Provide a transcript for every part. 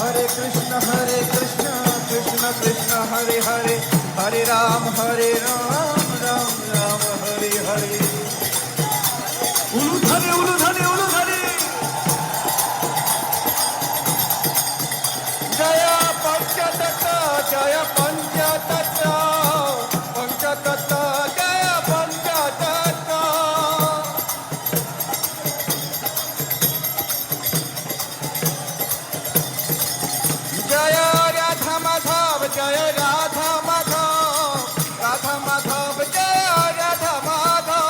कृष्ण कृष्ण कृष्ण हरे हरे, हरे राम राम राम हरे हरे। उलुधरे उलुधरे उलुधरे, जय पंचतत्व जय पंचतत्व, पंचतत्व जय पंचतत्व। जय राधा माधव जय राधा माधव, राधा माधव जय राधा माधव।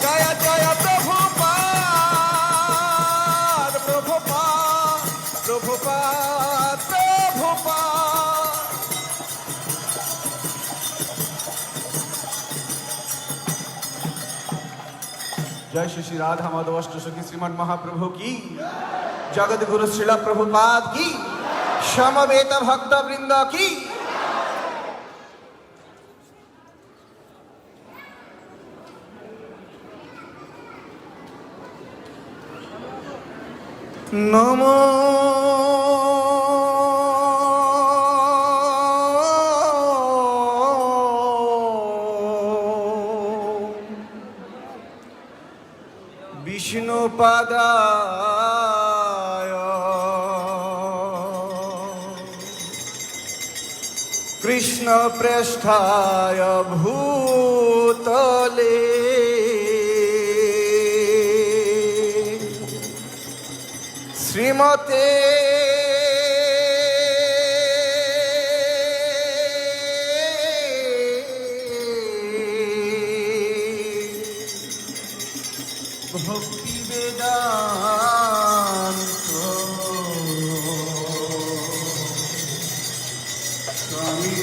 जय जय प्रभुपाद प्रभुपाद प्रभुपाद प्रभुपाद। जय श्री राधा माधव अष्ट सखी श्रीमन महाप्रभु की, जगत गुरु श्रील प्रभुपाद की, समवेत भक्त वृंद की। नमो विष्णुपादाय कृष्णप्रेष्ठाय भूतले, श्रीमते भक्ति वेदांत स्वामी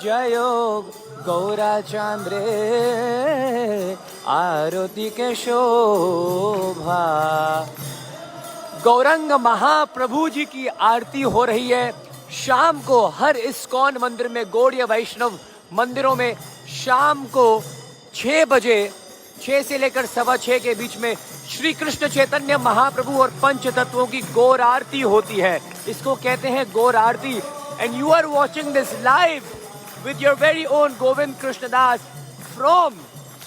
जयो गौराचंद्रे आरती के शोभा। गौरंग महाप्रभु जी की आरती हो रही है शाम को हर इस्कॉन मंदिर में, गौड़ीय वैष्णव मंदिरों में शाम को 6 बजे, 6 से लेकर 6:15 के बीच में श्री कृष्ण चैतन्य महाप्रभु और पंच तत्वों की गौर आरती होती है। इसको कहते हैं Gaur Aarti. And you are watching this live with your very own Govind Krishnadas from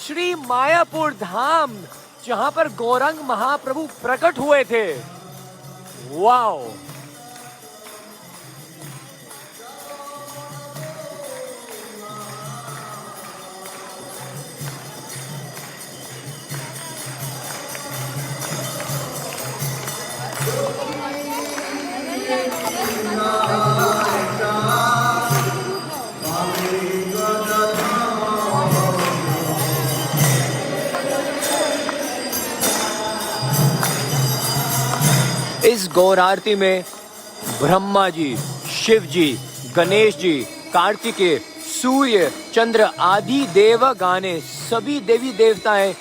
Shri Mayapur Dham, जहां पर गौरंग महाप्रभु प्रकट हुए थे। वाओ! इस गौर आरती में ब्रह्मा जी, शिव जी, गणेश जी, कार्तिकेय, सूर्य, चंद्र आदि देवगाने सभी देवी देवताएं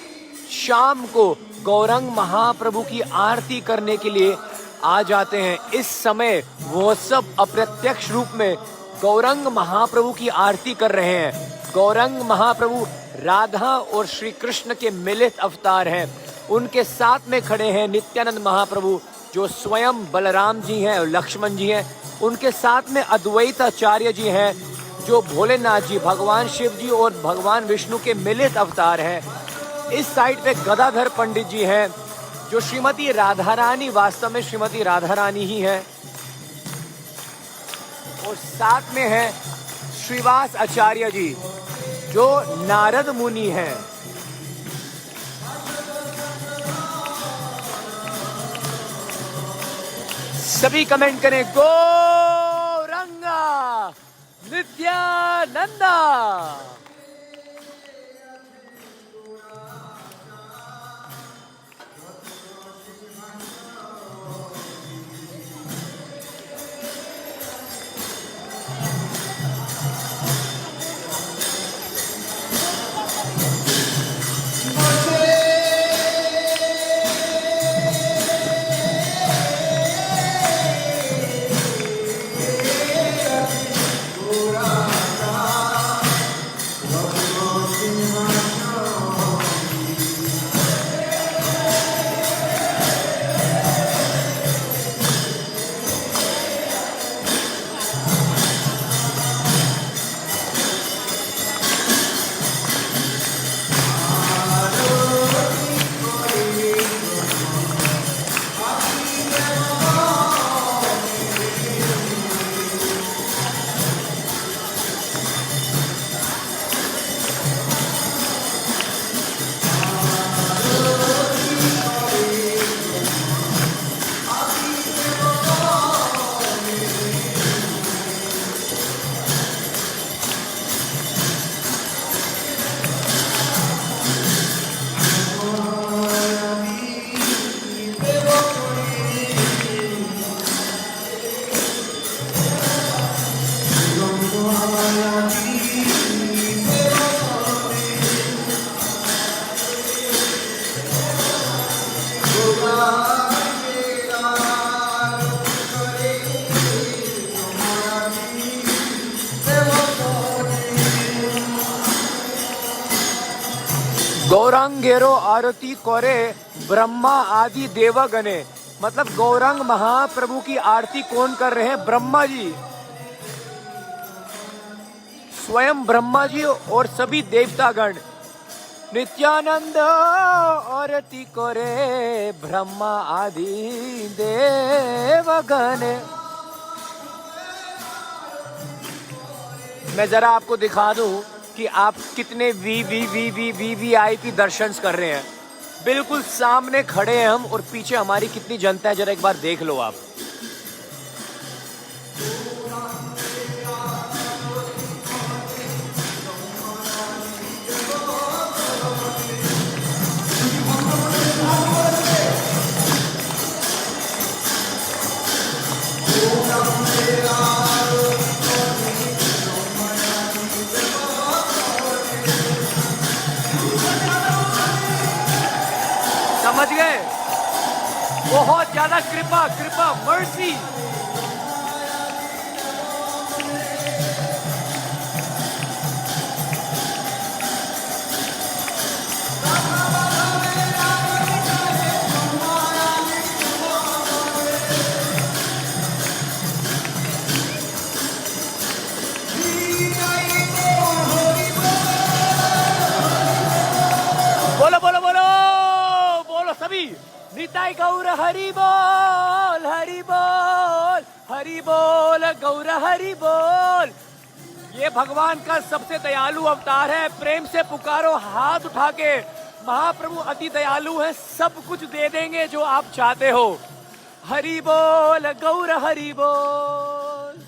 शाम को गौरंग महाप्रभु की आरती करने के लिए आ जाते हैं। इस समय वो सब अप्रत्यक्ष रूप में गौरंग महाप्रभु की आरती कर रहे हैं। गौरंग महाप्रभु राधा और श्री कृष्ण के मिलित अवतार हैं। उनके साथ में खड़े हैं नित्यानंद महाप्रभु जो स्वयं बलराम जी हैं और लक्ष्मण जी हैं। उनके साथ में अद्वैताचार्य जी हैं जो भोलेनाथ जी, भगवान शिव जी और भगवान विष्णु के मिलित अवतार हैं। इस साइड पे गदाधर पंडित जी हैं जो श्रीमती राधा रानी, वास्तव में श्रीमती राधा रानी ही हैं। और साथ में है श्रीवास आचार्य जी जो नारद मुनि हैं। सभी कमेंट करें गौरंगा नित्यानंदा। गौरांगेरो आरती करे ब्रह्मा आदि देवगणे। मतलब गौरांग महाप्रभु की आरती कौन कर रहे हैं? ब्रह्मा जी, स्वयं ब्रह्मा जी और सभी देवतागण। नित्यानंद आरती करे ब्रह्मा आदि देवगण। मैं जरा आपको दिखा दूं कि आप कितने वीवीआईपी दर्शन कर रहे हैं। बिल्कुल सामने खड़े हैं हम और पीछे हमारी कितनी जनता है, जरा एक बार देख लो आप। समझ गए? बहुत ज्यादा कृपा, कृपा, मर्सी। बोलो बोलो बोलो बोलो सभी। निताई गौर हरि बोल, हरि बोल, हरि बोल, गौर हरि बोल। ये भगवान का सबसे दयालु अवतार है। प्रेम से पुकारो हाथ उठा के। महाप्रभु अति दयालु है, सब कुछ दे देंगे जो आप चाहते हो। हरि बोल, गौर हरि बोल।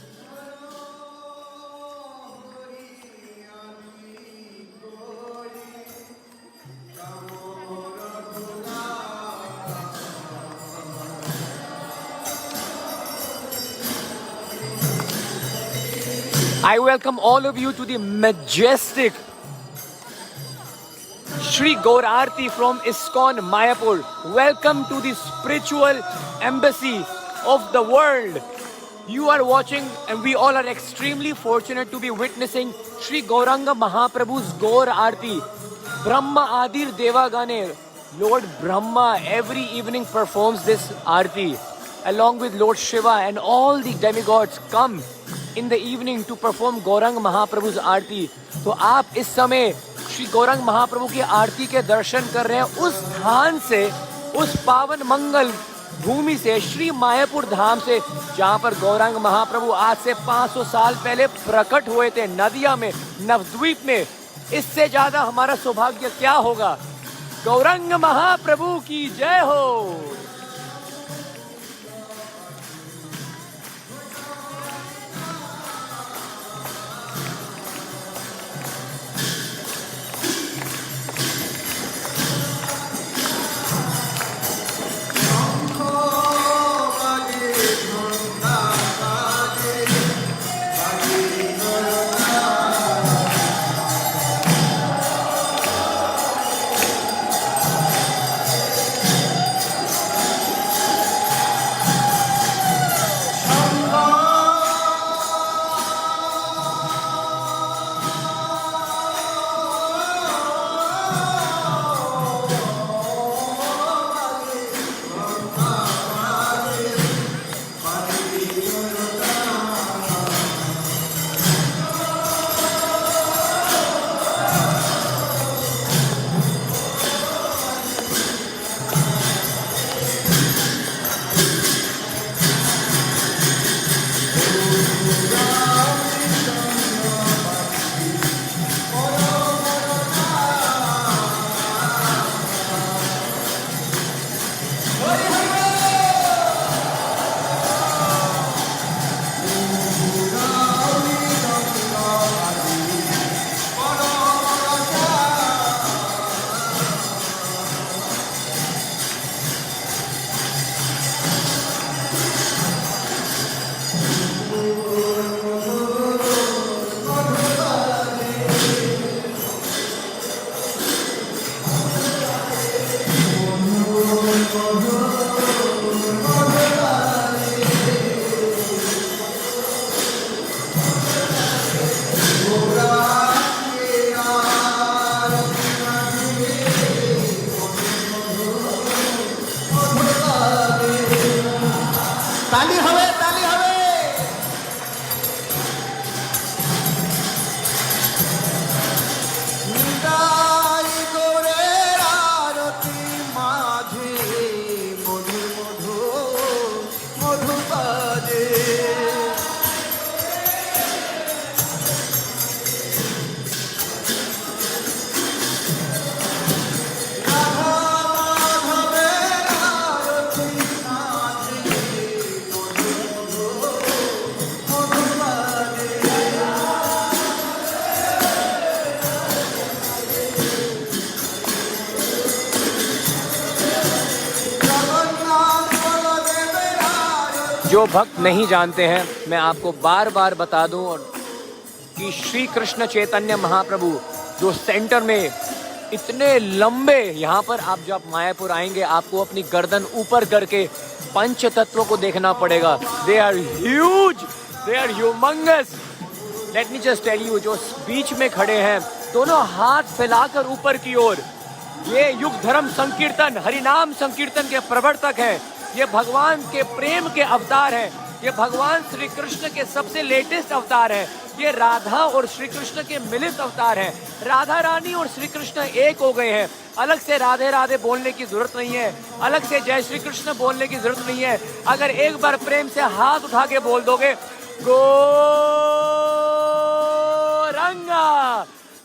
I welcome all of you to the majestic Shri Gaur Aarti from ISKCON Mayapur. Welcome to the spiritual embassy of the world. You are watching, and we all are extremely fortunate to be witnessing Shri Gauranga Mahaprabhu's Gaur Aarti. Brahma Adir Devagane, Lord Brahma every evening performs this Aarti along with Lord Shiva, and all the demigods come in the evening to perform Gauranga Mahaprabhu's Aarti. तो आप इस समय श्री गौरंग महाप्रभु की आरती के दर्शन कर रहे हैं उस स्थान से, उस पावन मंगल भूमि से, श्री मायापुर धाम से, जहां पर गौरंग महाप्रभु आज से 500 साल पहले प्रकट हुए थे नदिया में, नवद्वीप में। इससे ज्यादा हमारा सौभाग्य क्या होगा। गौरंग महाप्रभु की जय हो। ताली हवे, ताली हवे। निदाई गोरेर आरती माझे मधु मधु मधु बाजे। जो भक्त नहीं जानते हैं, मैं आपको बार बार बता दूं कि श्री कृष्ण चैतन्य महाप्रभु जो सेंटर में इतने लंबे, यहाँ पर आप जब मायापुर आएंगे आपको अपनी गर्दन ऊपर करके पंच तत्वों को देखना पड़ेगा। They are huge, they are humongous. Let me just tell you, जो बीच में खड़े हैं दोनों हाथ फैलाकर ऊपर की ओर, ये युग धर्म संकीर्तन, हरिनाम संकीर्तन के प्रवर्तक हैं। ये भगवान के प्रेम के अवतार हैं। ये भगवान श्री कृष्ण के सबसे लेटेस्ट अवतार हैं। ये राधा और श्री कृष्ण के मिलित अवतार हैं। राधा रानी और श्री कृष्ण एक हो गए हैं। अलग से राधे राधे बोलने की जरूरत नहीं है, अलग से जय श्री कृष्ण बोलने की जरूरत नहीं है। अगर एक बार प्रेम से हाथ उठा के बोल दोगे गौरंगा,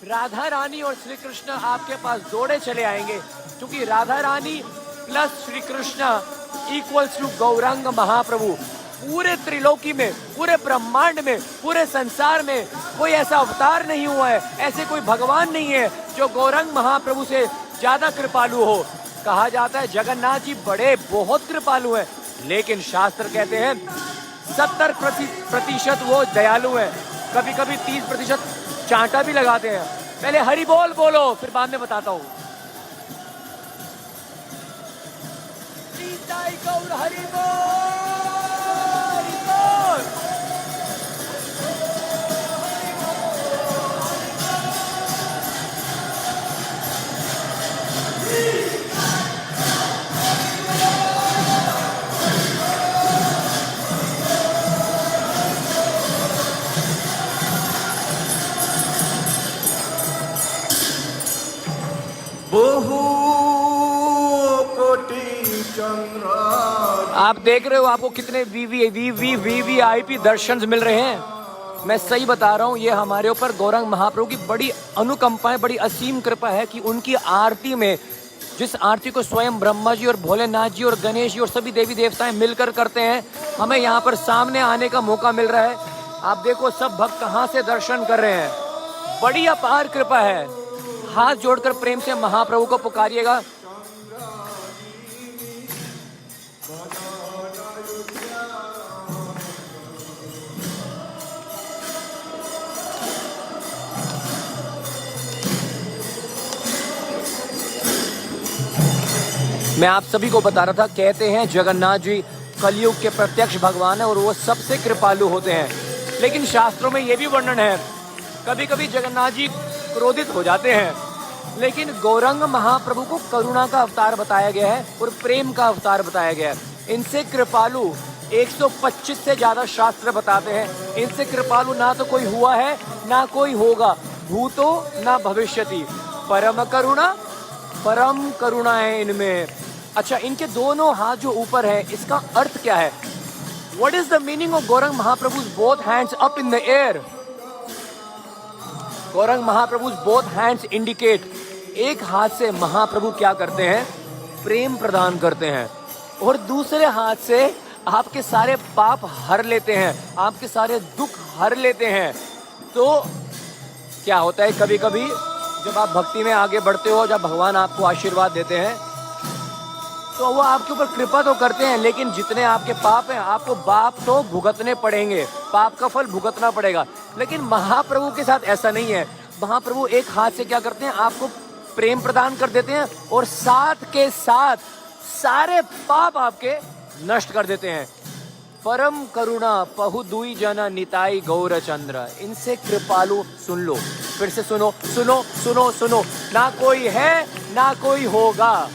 राधा रानी और श्री कृष्ण आपके पास दौड़े चले आएंगे, क्योंकि Radha Rani plus Shri Krishna equals to Gauranga Mahaprabhu. पूरे त्रिलोकी में, पूरे ब्रह्मांड में, पूरे संसार में कोई ऐसा अवतार नहीं हुआ है, ऐसे कोई भगवान नहीं है जो गौरंग महाप्रभु से ज्यादा कृपालु हो। कहा जाता है जगन्नाथ जी बड़े बहुत कृपालु हैं, लेकिन शास्त्र कहते हैं 70% वो दयालु हैं, कभी कभी 30% चांटा भी लगाते हैं। पहले हरि बोल बोलो, फिर बाद में बताता हूँ। निताई गौर हरि बोल, हरि बोल। বহু কোটি চন্দ্র। आप देख रहे हो आपको कितने वीवीआईपी दर्शन मिल रहे हैं। मैं सही बता रहा हूँ, ये हमारे ऊपर गौरंग महाप्रभु की बड़ी अनुकंपा है, बड़ी असीम कृपा है कि उनकी आरती में, जिस आरती को स्वयं ब्रह्मा जी और भोलेनाथ जी और गणेश जी और सभी देवी देवताएं मिलकर करते हैं, हमें यहाँ पर सामने आने का मौका मिल रहा है। आप देखो सब भक्त कहाँ से दर्शन कर रहे हैं, बड़ी अपार कृपा है। हाथ जोड़कर प्रेम से महाप्रभु को पुकारिएगा। मैं आप सभी को बता रहा था, कहते हैं जगन्नाथ जी कलयुग के प्रत्यक्ष भगवान है और वो सबसे कृपालु होते हैं। लेकिन शास्त्रों में ये भी वर्णन है, कभी कभी जगन्नाथ जी क्रोधित हो जाते हैं, लेकिन गौरंग महाप्रभु को करुणा का अवतार बताया गया है और प्रेम का अवतार बताया गया है। इनसे कृपालु 125 से ज्यादा शास्त्र बताते हैं। इनसे कृपालु ना तो कोई हुआ है ना कोई होगा, भूतो ना भविष्यति। परम करुणा है इनमें। अच्छा, इनके दोनों हाथ जो ऊपर है, इसका अर्थ क्या है? What is the meaning of Gaurang महाप्रभु's both hands up in the air? Gaurang महाप्रभु's both hands indicate, एक हाथ से महाप्रभु क्या करते हैं? प्रेम प्रदान करते हैं, और दूसरे हाथ से आपके सारे पाप हर लेते हैं, आपके सारे दुख हर लेते हैं। तो क्या होता है, कभी कभी जब आप भक्ति में आगे बढ़ते हो, जब भगवान आपको आशीर्वाद देते हैं, तो वो आपके ऊपर कृपा तो करते हैं, लेकिन जितने आपके पाप हैं आपको पाप तो भुगतने पड़ेंगे, पाप का फल भुगतना पड़ेगा। लेकिन महाप्रभु के साथ ऐसा नहीं है। महाप्रभु एक हाथ से क्या करते हैं? आपको प्रेम प्रदान कर देते हैं और साथ के साथ सारे पाप आपके नष्ट कर देते हैं। परम करुणा पहु दुई जना निताई गौर चंद्र। इनसे कृपालु, सुन लो, फिर से सुनो सुनो सुनो सुनो, ना कोई है ना कोई होगा।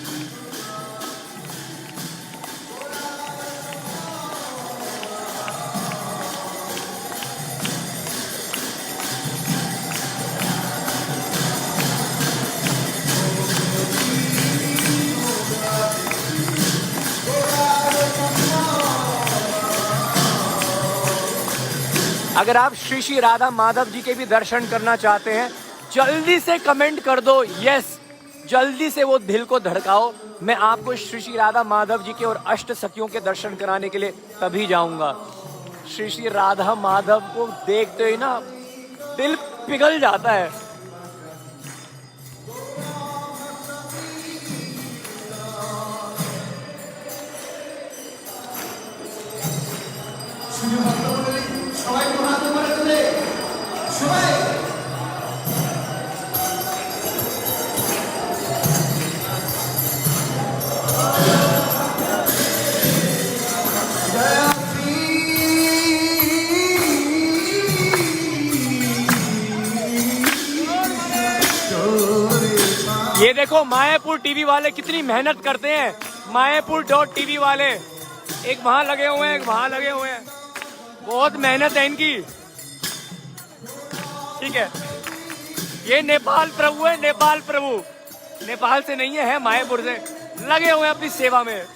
अगर आप श्री श्री राधा माधव जी के भी दर्शन करना चाहते हैं, जल्दी से कमेंट कर दो यस, जल्दी से वो दिल को धड़काओ। मैं आपको श्री श्री राधा माधव जी के और अष्ट सखियों के दर्शन कराने के लिए तभी जाऊंगा। श्री श्री राधा माधव को देखते ही ना दिल पिघल जाता है। ये देखो मायापुर टीवी वाले कितनी मेहनत करते हैं। मायापुर.tv वाले, एक वहां लगे हुए हैं, एक वहां लगे हुए हैं, बहुत मेहनत है इनकी। ठीक है, ये नेपाल प्रभु है, नेपाल प्रभु, नेपाल से नहीं है मायापुर से, लगे हुए हैं अपनी सेवा में।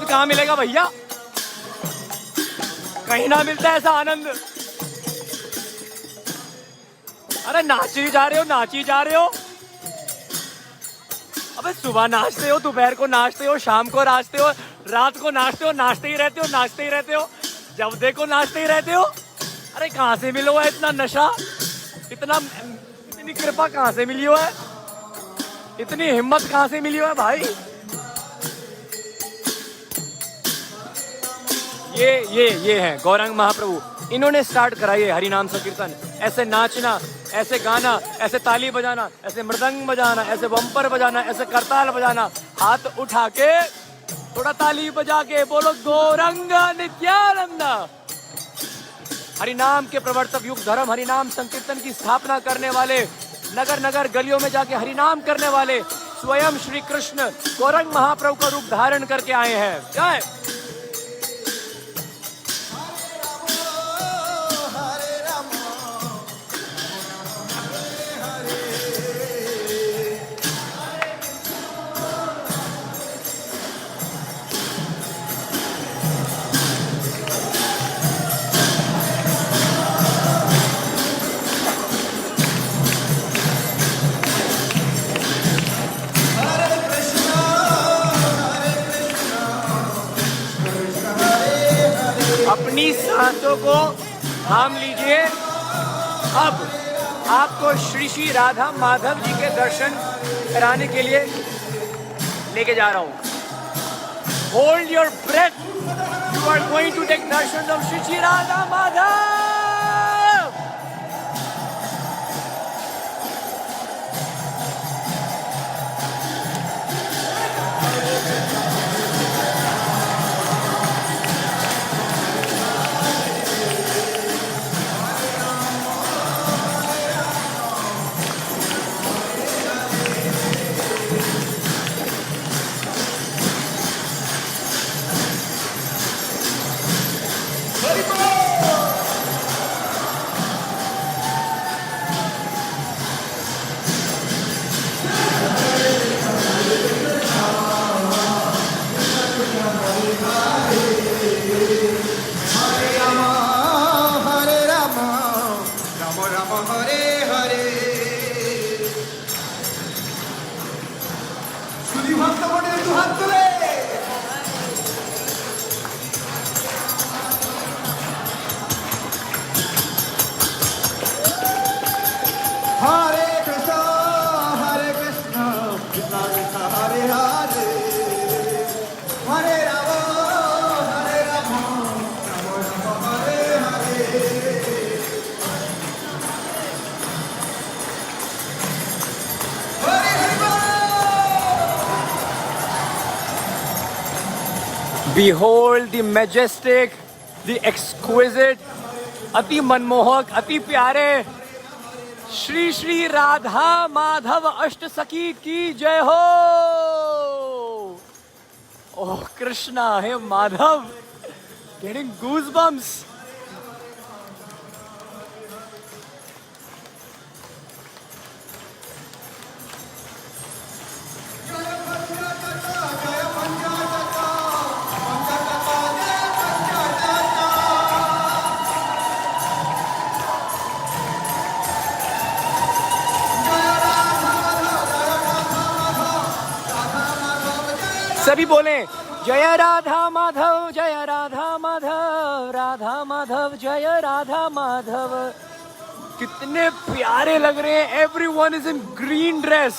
आनंद कहाँ मिलेगा भैया, कहीं ना मिलता है ऐसा आनंद। अरे नाच ही जा रहे हो, नाच ही जा रहे हो। अबे सुबह नाचते हो, दोपहर को नाचते हो, शाम को नाचते हो, रात को नाचते हो, नाचते ही रहते हो, नाचते ही रहते हो, जब देखो नाचते ही रहते हो। अरे कहाँ से मिलो है इतना नशा, इतनी कृपा कहाँ से मिली हो है, इतनी हिम्मत कहाँ से मिली हो है भाई। ये है गौरांग महाप्रभु, इन्होंने स्टार्ट करा ये हरिनाम संकीर्तन। ऐसे नाचना, ऐसे गाना, ऐसे ताली बजाना, ऐसे मृदंग बजाना, ऐसे बम्पर बजाना, ऐसे करताल बजाना, हाथ उठा के थोड़ा ताली बजा के बोलो गौरंग नित्यानंद। हरिनाम के प्रवर्तक, युग धर्म हरिनाम संकीर्तन की स्थापना करने वाले, नगर नगर गलियों में जाके हरिनाम करने वाले स्वयं श्री कृष्ण गौरंग महाप्रभु का रूप धारण करके आए हैं। जय। अपनी सांसों को थाम लीजिए। अब आपको श्री श्री राधा माधव जी के दर्शन कराने के लिए लेके जा रहा हूं। Hold your breath, you are going to take darshan of Shri Shri Radha Madhav. Behold the majestic, the exquisite, अति मनमोहक, अति प्यारे श्री श्री राधा माधव अष्ट सखी की जय हो। ओह कृष्णा, हे माधव, getting goosebumps. सभी बोले जय राधा माधव, जय राधा माधव, राधा माधव जय राधा माधव। कितने प्यारे लग रहे हैं। Everyone is in green dress.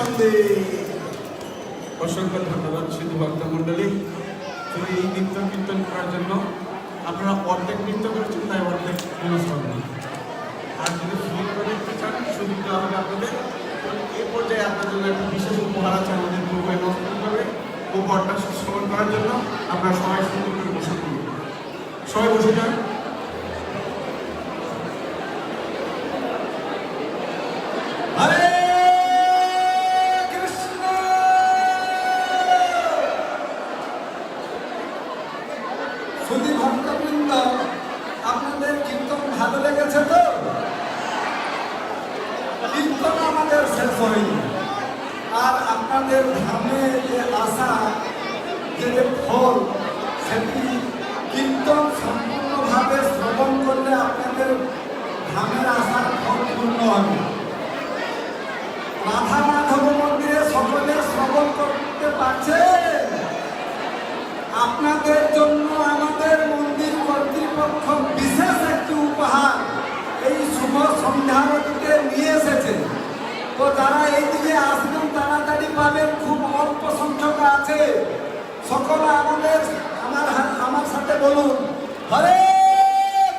বন্দে। অসংখ্য ধন্যবাদ সিধু ভক্ত মণ্ডলী। তো এই নৃত্য কীর্তন করার জন্য আপনারা অর্ধেক নৃত্য করেছেন, তাই অর্ধেক অনুষ্ঠান। আর যদি ফিল করে দেখতে চান সুযোগ দেওয়া হবে আপনাদের। এই পর্যায়ে আপনার জন্য একটা বিশেষ উপহার আছে আমাদের গ্রুপে নতুন করে উপহারটা শ্রবণ করার জন্য। আপনারা সবাই সুন্দর করে বসে পড়ুন, সবাই বসে যান। হরে কৃষ্ণ। সুধী ভক্তবৃন্দ, আপনাদের কীর্তন ভালো লেগেছে তো? কীর্তন আমাদের শেষ হয়নি, আর আপনাদের ধামে যে আশা, যে ফল, সেটি কীর্তন সম্পূর্ণভাবে শ্রবণ করলে আপনাদের ধামের আশার ফল পূর্ণ হবে। রাধা মাধব মন্দিরে সকলে শ্রবণ করতে পারছে। আপনাদের জন্য আমাদের মন্দির কর্তৃপক্ষ বিশেষ একটি উপহার এই শুভ সন্ধ্যারতিতে নিয়ে এসেছে। তো যারা এইদিকে আসবেন তাড়াতাড়ি পাবেন, খুব অল্প সংখ্যক আছে। সকলে আমার সাথে বলুন, হরে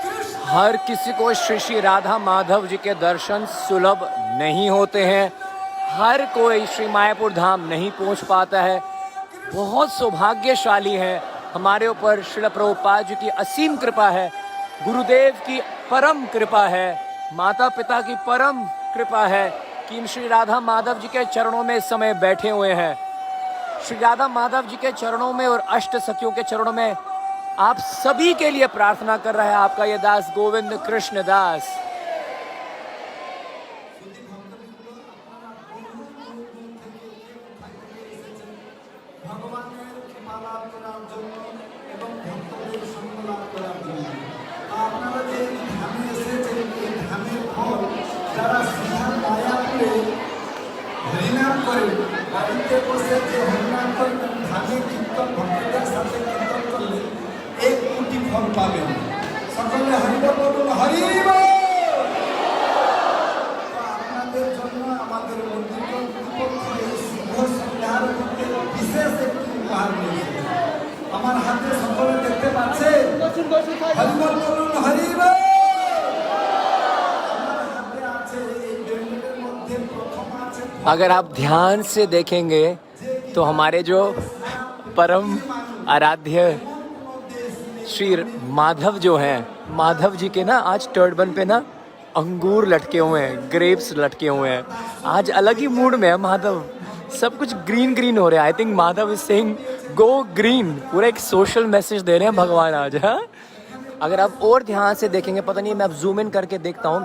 কৃষ্ণ। हर किसी को श्री श्री राधा माधव जी के दर्शन सुलभ नहीं होते हैं, हर कोई श्री मायापुर धाम नहीं पहुंच पाता है। बहुत सौभाग्यशाली है, हमारे ऊपर श्रील प्रभुपाद जी की असीम कृपा है, गुरुदेव की परम कृपा है, माता पिता की परम कृपा है कि इन श्री राधा माधव जी के चरणों में इस समय बैठे हुए हैं। श्री राधा माधव जी के चरणों में और अष्ट सखियों के चरणों में आप सभी के लिए प्रार्थना कर रहा है आपका ये दास गोविंद कृष्ण दास। ভগবানের কৃপা লাভ করার জন্য এবং ভক্তদের সঙ্গ লাভ করার জন্য আপনারা যে এই ধামে এসেছেন, এই ধামের ফল যারা সিধা মায়াপুরে হরিনাম করেন, বাড়িতে বসে যে হরিনাম করবেন, ধামে কীর্তন ভক্তদের সাথে কীর্তন করলে 1 কোটি ফল পাবেন। সকলে হরিবল বলুন, হরিবল। আপনাদের জন্য আমাদের মন্দির কর্তৃপক্ষ এই শুভ সন্ধ্যারতিতে বিশেষ একটি উপহার দিয়েছে। আমার হাতে সকলে দেখতে পাচ্ছেন, হরিবল বলুন, হরিবল। আমার হাতে আছে এই ব্যান্ডেলের মধ্যে প্রথম আছে। अगर आप ध्यान से देखेंगे तो हमारे जो परम आराध्य श्री माधव जो हैं, माधव जी के ना आज टर्बन पे ना अंगूर लटके हुए हैं, ग्रेप्स लटके हुए हैं। आज अलग ही मूड में है माधव, सब कुछ ग्रीन ग्रीन हो रहा है। I think Madhav is saying go green, पूरा एक सोशल मैसेज दे रहे हैं भगवान आज। हाँ, अगर आप और ध्यान से देखेंगे, पता नहीं मैं अब जूम इन करके देखता हूँ,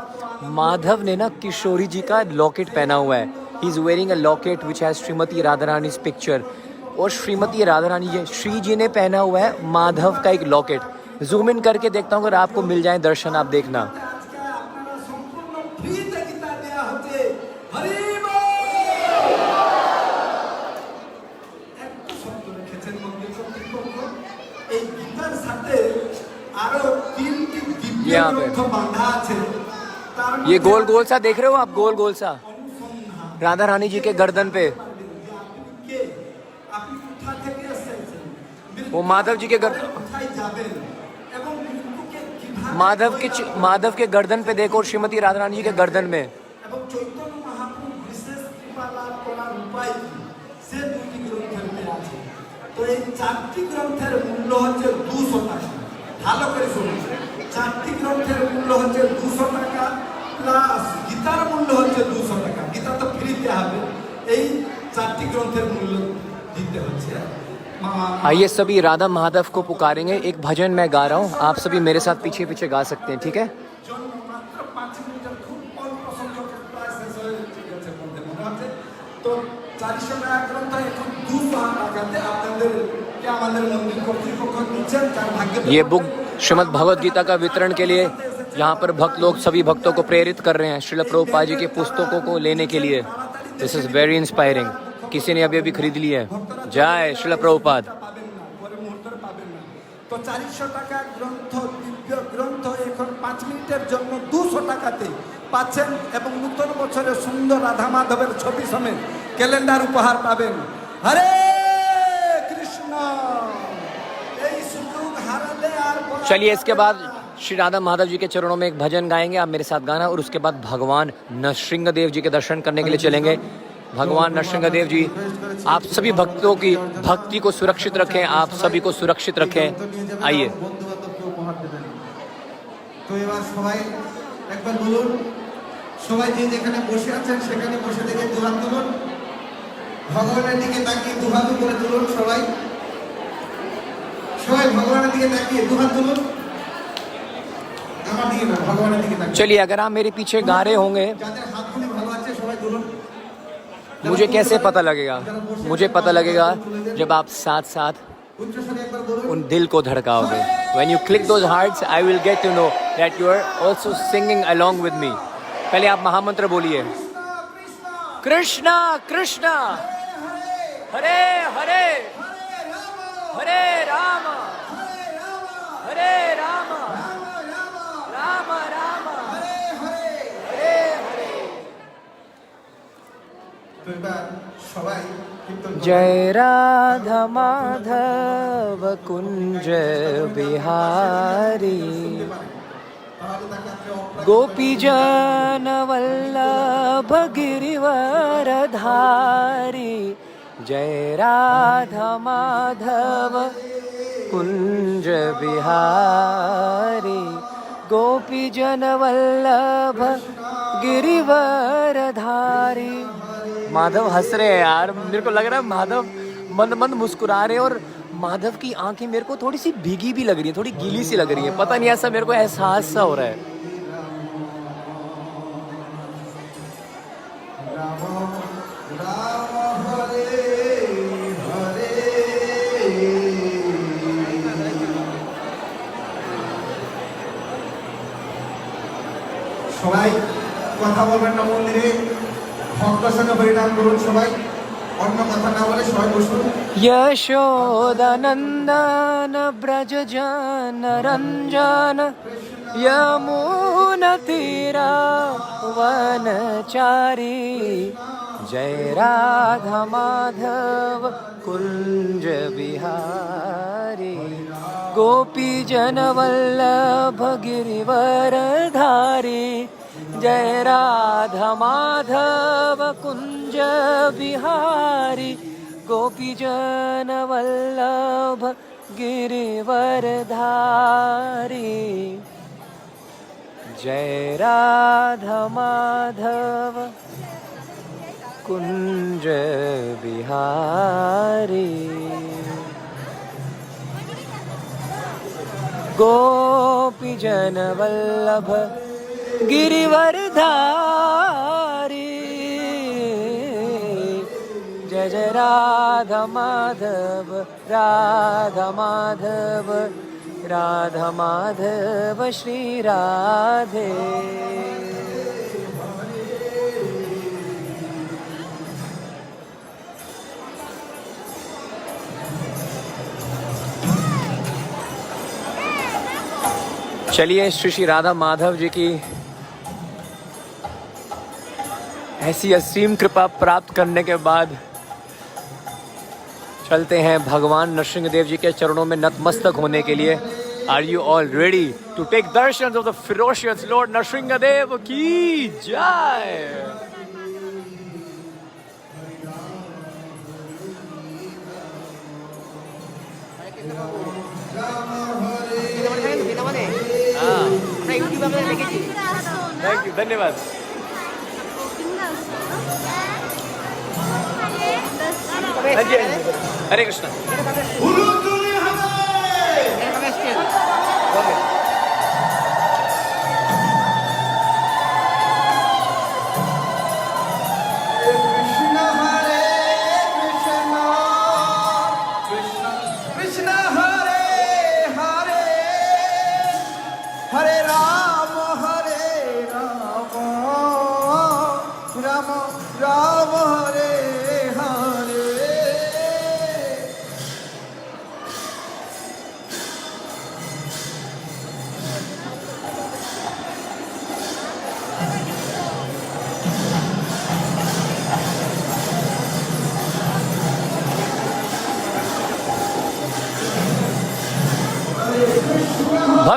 माधव ने ना किशोरी जी का लॉकेट पहना हुआ है। He is wearing a locket which has Shrimati Radha Rani picture, और श्रीमती राधा रानी जी, श्री जी ने पहना हुआ है माधव का एक लॉकेट। जूम इन करके देखता हूँ, अगर आपको मिल जाए दर्शन आप देखना। আজকে আপনারা সম্পূর্ণ ফ্রিতে গীতা দেয়া হচ্ছে। হরিবল। একটু শব্দ রেখেছেন মন্দির কর্তৃপক্ষ। এই গীতার সাথে আরো 3টি দিব্য यहाँ पे। গ্রন্থ বাঁধা আছে। তার ये মধ্যে गोल गोल सा देख रहे हो आप, गोल गोल सा राधा रानी जी के गर्दन पे, কে? আপনি কোথা থেকে এসেছেন? वो माधव जी के गर्दन, কোথায় যাবেন? এবং মৃত্যুকে কিভাবে माधव के गर्दन पे देखो, और श्रीमती राधा रानी जी के गर्दन में। এবং চৈতন্য মহাপ্রভু বিশেষ কৃপা লাভ করার উপায় কি, সে 2টি গ্রন্থের মধ্যে আছে। তো এই 4টি গ্রন্থের মূল্য হচ্ছে 200 টাকা। ভালো করে শুনুন, 4টি গ্রন্থের মূল্য হচ্ছে 200 টাকা, প্লাস গীতার মূল্য হচ্ছে 200 টাকা। গীতা তো ফ্রিতে হবে, এই 4টি গ্রন্থের মূল্য দিতে হচ্ছে। आइए सभी राधा माधव को पुकारेंगे। एक भजन मैं गा रहा हूँ, आप सभी मेरे साथ पीछे पीछे गा सकते हैं, ठीक है? জন্য মাত্র 5 মিনিটের খুব অল্প সংখ্যক প্রায় শেষ হয়ে গেছে বলতে মনে হচ্ছে। তো 400 টাকা গ্রন্থ এখন 200 টাকাতে আপনাদেরকে আমাদের মন্দির কর্তৃপক্ষ দিচ্ছেন। যার ভাগ্য ये बुक श्रीमद् भगवद गीता का वितरण के लिए यहाँ पर भक्त लोग सभी भक्तों को प्रेरित कर रहे हैं श्रील प्रभुपाद जी के पुस्तकों को लेने के लिए। This is very inspiring. किसी ने अभी खरीद ली है। जय श्रील प्रभुपाद। পাবেন না, পরে মুহূর্তে পাবেন না। তো 400 টাকা গ্রন্থ, দিব্য গ্রন্থ এখন 5 5 মিনিটের জন্য 200 টাকাতে পাচ্ছেন এবং নতুন বছরে সুন্দর রাধা মাধবের ছবি সমেত ক্যালেন্ডার উপহার পাবেন। হরে কৃষ্ণ। এই সুযোগ হারালে আর चलिए इसके बाद श्री राधा माधव जी के चरणों में एक भजन गाएंगे आप मेरे साथ गाना, और उसके बाद भगवान नृसिंहदेव जी के दर्शन करने के लिए चलेंगे। भगवान नृसिंहदेव जी आप सभी भक्तों की भक्ति को सुरक्षित रखें, आप सभी को सुरक्षित रखें। आइए বন্ধু-বান্ধবকে উপহার দেবেন। তো এবার সবাই একবার বলুন, সবাই যে যেখানে বসে আছেন সেখানে বসে থেকে দুহাত তুলুন, ভগবানের দিকে তাকিয়ে দুহাত করে তুলুন। সবাই সবাই ভগবানের দিকে তাকিয়ে দুহাত তুলুন, আমার দিকে না, ভগবানের দিকে তাকিয়ে। चलिए अगर आप मेरे पीछे गा रहे होंगे, যাদের হাতগুলি ভালো আছে সবাই তুলুন। मुझे कैसे पता लगेगा? मुझे पता लगेगा जब आप साथ साथ উচ্চস্বরে একবার বলুন। उन दिल को धड़काओगे। When you click those hearts, I will get to know that you are also singing along with me. पहले आप महामंत्र बोलिए, कृष्णा कृष्णा हरे हरे हरे राम हरे राम राम राम हरे हरे। তো এবার সবাই কীর্তন করুন। जय राधा माधव कुंज बिहारी, তাহলে তাকে আপনি অপ্রাপ্ত गोपी जन वल्लभ गिरिवर धारी। जय राधा माधव कुंज बिहारी, गोपी जन वल्लभ गिरिवर धारी। माधव हंस रहे हैं यार, मेरे को लग रहा है माधव मंद मंद मुस्कुरा रहे हैं, और माधव की आंखें मेरे को थोड़ी सी भीगी भी लग रही है, थोड़ी गीली सी लग रही है, पता नहीं ऐसा मेरे को एहसास सा हो रहा है। রাম রাম হরে হরে। সবাই কথা বলবেন না মন্দিরে, ভক্তের সঙ্গে হরিনাম করুন। সবাই অন্য কথা না বলে সবাই বসুন। यशोदनन्दन ब्रज जन रञ्जन, यमुना तीरावनचारी। जय राधा माधव कुंज बिहारी, गोपी जन वल्लभ गिरिवर धारी। जय राधा माधव कुंज बिहारी, गोपी जन वल्लभ गिरिवर धारी। जय राधा माधव कुंज बिहारी, गोपी जन वल्लभ गिरिवर धारी। जय जय राधा माधव राधा माधव राधा माधव श्री राधे। चलिए श्री श्री राधा माधव जी की ऐसी असीम कृपा प्राप्त करने के बाद चलते हैं भगवान नृसिंहदेव जी के चरणों में नतमस्तक होने के लिए। Are you all ready to take darshan of the ferocious lord Nrisimhadev की जय। थैंक यू, धन्यवाद। हरे कृष्णा। কৃষ্ণ হরে কৃষ্ণ কৃষ্ণ কৃষ্ণ হরে হরে, হরে রাম রাম রাম হরে হরে।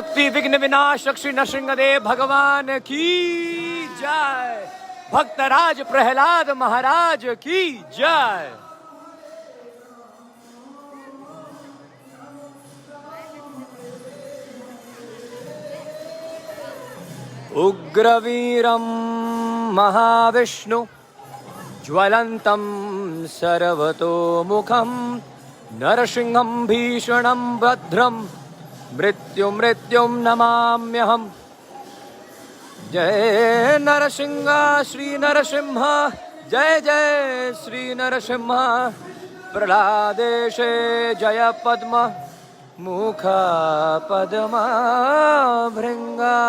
भक्ति विघ्न विनाशक श्री नृसिंहदेव भगवान की जय। भक्तराज प्रहलाद महाराज की जय। उग्रवीरं महाविष्णु ज्वलन्तं सर्वतोमुखं नरसिंहं भीषणं भद्रं मृत्युं नमाम्यहम्। जय नरसिंह श्री नरसिंह, जय जय श्री नरसिंह। प्रहलादेशे जय पद्म मुख पद्मा भृंगा।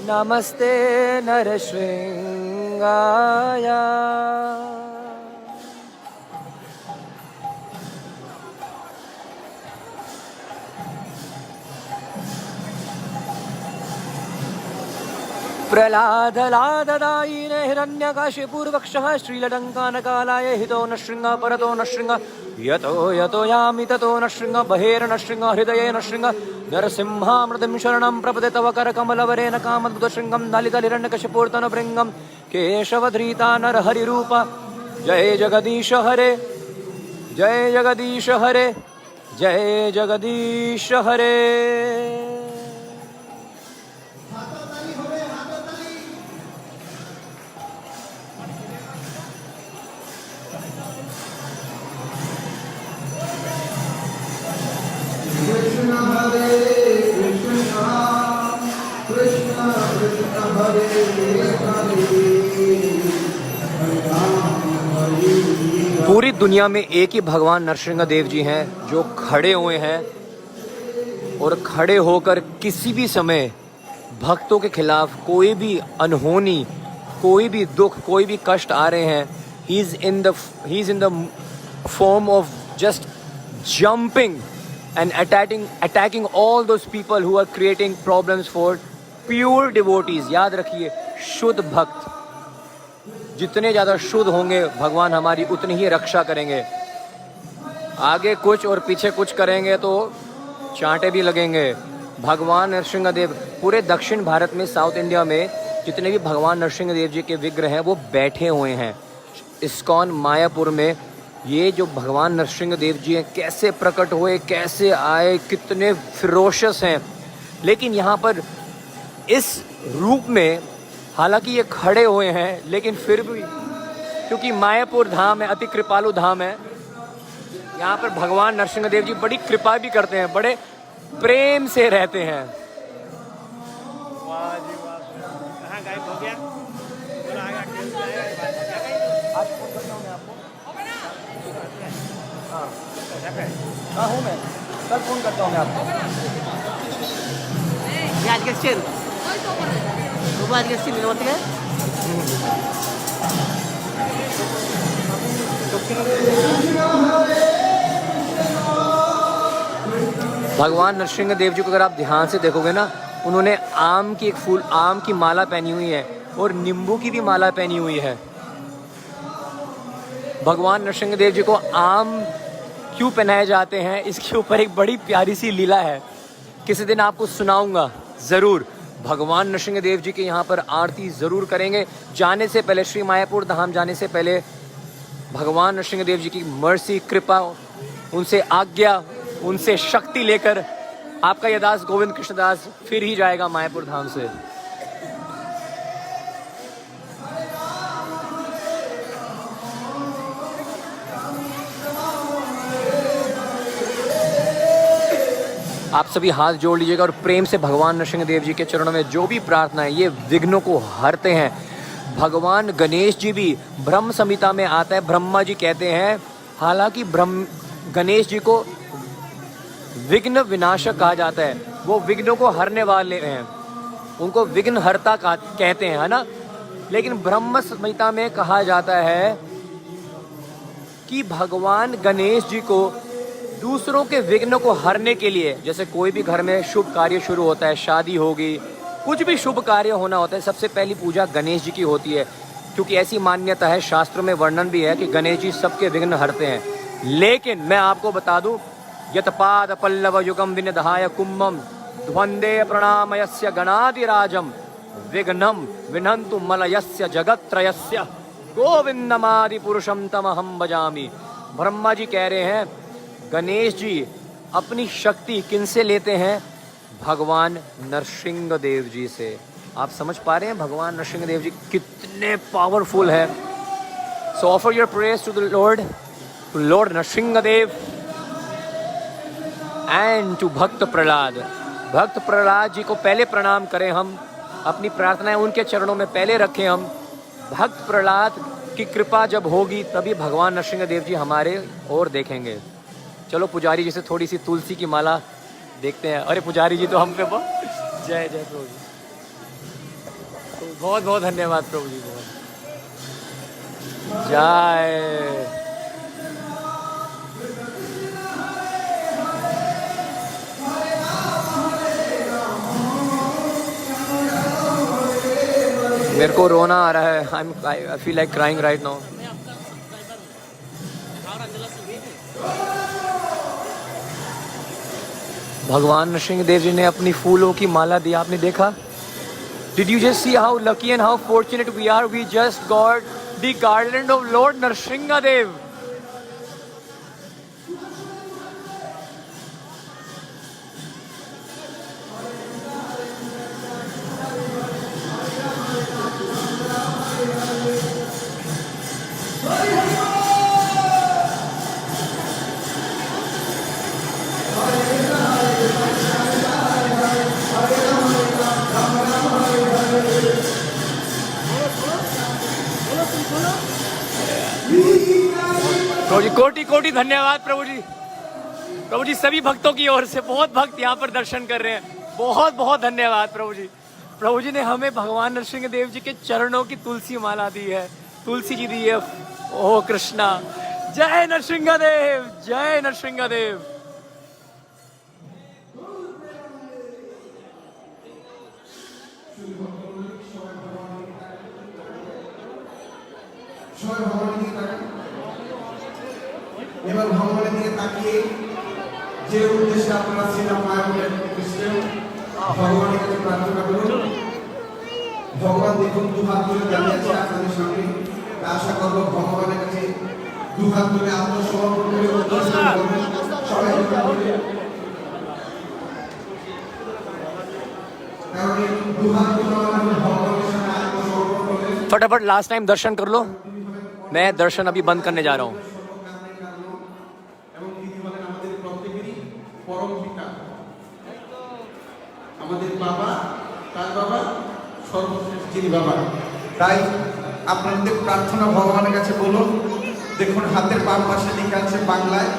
नमस्ते नरसिंहाय। प्रहलादलाददायिने हिरण्यकाशिपूर्वक्षः श्रीलङ्कानकालाय हितो नृसिंह परतो नृसिंह। यतो यतो यामि ततो नृसिंह बहेर्नृसिंह हृदये नृसिंह। नरसिंहामृतं शरणं प्रपदे तव करकमलवरेण कामद्भुतशृङ्गं दलितलिरण्यकशिपूर्तनभृङ्गं केशवधृता नरहरिरूप। जय जगदीश हरे, जय जगदीश हरे, जय जगदीश हरे। कृष्ण हरे कृष्ण कृष्ण कृष्ण हरे हरे पूरी दुनिया में एक ही भगवान नरसिंह देव जी हैं जो खड़े हुए हैं और खड़े होकर किसी भी समय भक्तों के खिलाफ कोई भी अनहोनी, कोई भी दुख, कोई भी कष्ट आ रहे हैं, he is in the form of just jumping and attacking all those people who are creating problems for pure devotees। याद रखिए, शुद्ध भक्त जितने ज़्यादा शुद्ध होंगे भगवान हमारी उतनी ही रक्षा करेंगे। आगे कुछ और पीछे कुछ करेंगे तो चांटे भी लगेंगे। भगवान नरसिंह देव पूरे दक्षिण भारत में, साउथ इंडिया में जितने भी भगवान नरसिंह देव जी के विग्रह हैं वो बैठे हुए हैं। इस्कॉन मायापुर में ये जो भगवान नरसिंह देव जी हैं कैसे प्रकट हुए, कैसे आए, कितने फिरोशस हैं। लेकिन यहाँ पर इस रूप में हालांकि ये खड़े हुए हैं, लेकिन फिर भी क्योंकि मायापुर धाम है, अति कृपालु धाम है, यहाँ पर भगवान नरसिंह देव जी बड़ी कृपा भी करते हैं, बड़े प्रेम से रहते हैं। वाह जी वाह। कहाँ गायब हो गया? बोला आगे खेल जाएगा, आज फोन करता हूँ मैं आपको। हाँ हूँ मैं, कल फोन करता हूँ मैं आपको। आज के स्टिल तो आज के स्टिल होती है। भगवान नरसिंह देव जी को अगर आप ध्यान से देखोगे ना, उन्होंने आम की माला पहनी हुई है और नींबू की भी माला पहनी हुई है। भगवान नरसिंह देव जी को आम क्यों पहनाए जाते हैं, इसके ऊपर एक बड़ी प्यारी सी लीला है, किसी दिन आपको सुनाऊंगा ज़रूर। भगवान नरसिंह देव जी के यहाँ पर आरती ज़रूर करेंगे। जाने से पहले, श्री मायापुर धाम जाने से पहले भगवान नरसिंह देव जी की मर्सी, कृपा, उनसे आज्ञा, उनसे शक्ति लेकर आपका यह दास गोविंद कृष्णदास फिर ही जाएगा मायापुर धाम से। आप सभी हाथ जोड़ लीजिएगा और प्रेम से भगवान नरसिंह देव जी के चरणों में जो भी प्रार्थना है, ये विघ्नों को हरते हैं। भगवान गणेश जी भी ब्रह्म संहिता में आता है, ब्रह्मा जी कहते हैं, हालांकि गणेश जी को विघ्न विनाशक कहा जाता है, वो विघ्नों को हरने वाले हैं, उनको विघ्न हरता कहते हैं, है ना। लेकिन ब्रह्म संहिता में कहा जाता है कि भगवान गणेश जी को दूसरों के विघ्न को हरने के लिए, जैसे कोई भी घर में शुभ कार्य शुरू होता है, शादी होगी, कुछ भी शुभ कार्य होना होता है, सबसे पहली पूजा गणेश जी की होती है, क्योंकि ऐसी मान्यता है, शास्त्रों में वर्णन भी है कि गणेश जी सबके विघ्न हरते हैं। लेकिन मैं आपको बता दूं, यत्पाद पल्लव युगम विनिधाय कुम्भम ध्वंदे प्रणामयस्य गणाधिराजम विघ्नं विनन्तु मलयस्य जगत्त्रयस्य गोविंदमादि पुरुषम तमहम भजामि। ब्रह्मा जी कह रहे हैं गणेश जी अपनी शक्ति किनसे लेते हैं? भगवान नरसिंह देव जी से। आप समझ पा रहे हैं भगवान नरसिंह देव जी कितने पावरफुल है। So offer your prayers to the lord Narsingh Dev and to Bhakt Prahlad. भक्त प्रहलाद जी को पहले प्रणाम करें हम, अपनी प्रार्थनाएं उनके चरणों में पहले रखें हम। भक्त प्रहलाद की कृपा जब होगी तभी भगवान नरसिंह देव जी हमारे ओर देखेंगे। चलो पुजारी जी से थोड़ी सी तुलसी की माला देखते हैं। अरे पुजारी जी तो हम पे जय जय प्रभु जी, बहुत बहुत धन्यवाद प्रभु जी, बहुत जय। मेरे को रोना आ रहा है। I feel like crying right now. भगवान नरसिंह देव जी ने अपनी फूलों की माला दी, आपने देखा? Did you just see how lucky and how fortunate we are? We just got the garland of Lord Nrsimha Dev. प्रभु जी कोटि कोटि धन्यवाद प्रभु जी। प्रभु जी सभी भक्तों की ओर से बहुत भक्त यहाँ पर दर्शन कर रहे हैं, बहुत बहुत धन्यवाद प्रभु जी। प्रभु जी ने हमें भगवान नरसिंह देव जी के चरणों की तुलसी माला दी है, तुलसी जी दी है। ओह कृष्णा, जय नरसिंह देव, जय नरसिंह देव। এবার ভগবানের দিকে তাকিয়ে যে উদ্দেশ্যে আপনারা ছিলাম মায়ের কৃষ্ণ ভগবানের কাছে প্রার্থনা করুন। ভগবান দেখুন দুহাত তুলে দাঁড়িয়ে আছে আপনাদের সামনে। আশা করব ভগবানের কাছে দুহাত তুলে আত্মসমর্পণ করে উদ্দেশ্য করবেন। সবাই কারণ দুহাত তুলে ভগবানের সামনে আত্মসমর্পণ করবেন। फटाफट लास्ट टाइम दर्शन कर लो। मैं दर्शन अभी बंद करने जा रहा हूँ। আমাদের বাবা, তার বাবা, সর্বশ্রেষ্ঠ যিনি বাবা। তাই আপনাদের প্রার্থনা ভগবানের কাছে বলুন। দেখুন হাতের বাম পাশে লেখা আছে বাংলায়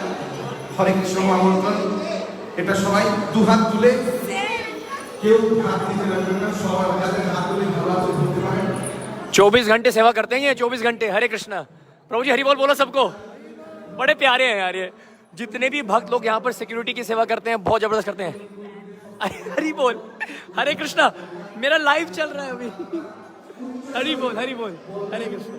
হরে কৃষ্ণ মহামন্ত্র। এটা সবাই দুহাত তুলে, কেউ হাত দিতে লাগবে না, সবাই যাদের হাত তুলে ভালো আছে বলতে পারেন। 24 घंटे सेवा करते हैं ये, 24 घंटे। हरे कृष्णा। प्रभु जी हरि बोल बोलो सबको। बड़े प्यारे हैं यार ये, जितने भी भक्त लोग यहाँ पर सिक्योरिटी की सेवा करते हैं बहुत जबरदस्त करते हैं। हरि बोल, हरे कृष्णा। मेरा लाइव चल रहा है अभी। हरि बोल, हरि बोल, हरे कृष्णा।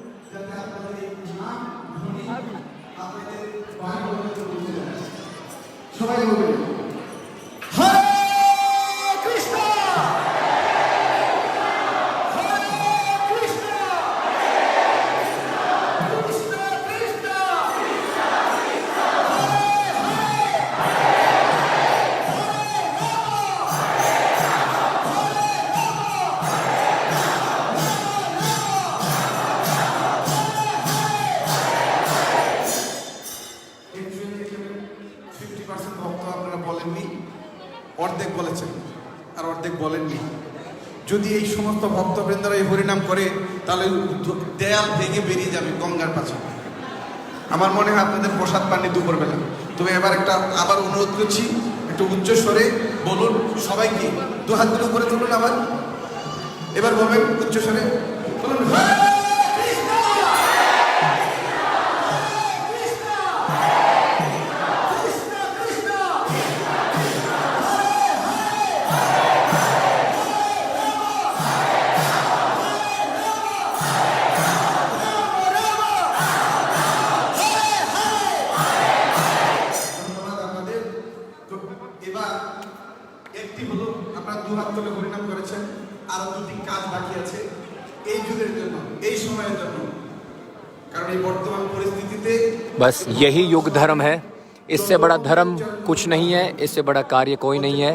সবাই বলবেন হরে কৃষ্ণ, অর্ধেক বলেছেন আর অর্ধেক বলেননি। যদি এই সমস্ত ভক্তবৃন্দরা এই হরিনাম করে তাহলে দেয়াল ভেঙে বেরিয়ে যাবে গঙ্গার পাশে। আমার মনে হয় আপনাদের প্রসাদ পাননি দুপুরবেলা। তবে এবার একটা আবার অনুরোধ করছি, একটু উচ্চ স্বরে বলুন সবাইকে, দু হাতগুলো করে তুলুন। আবার এবার বলবেন উচ্চ স্বরে, বলুন কারণ এই বর্তমান পরিস্থিতিতে बस यही युग धर्म है, इससे बड़ा धर्म कुछ नहीं है, इससे बड़ा कार्य कोई नहीं है।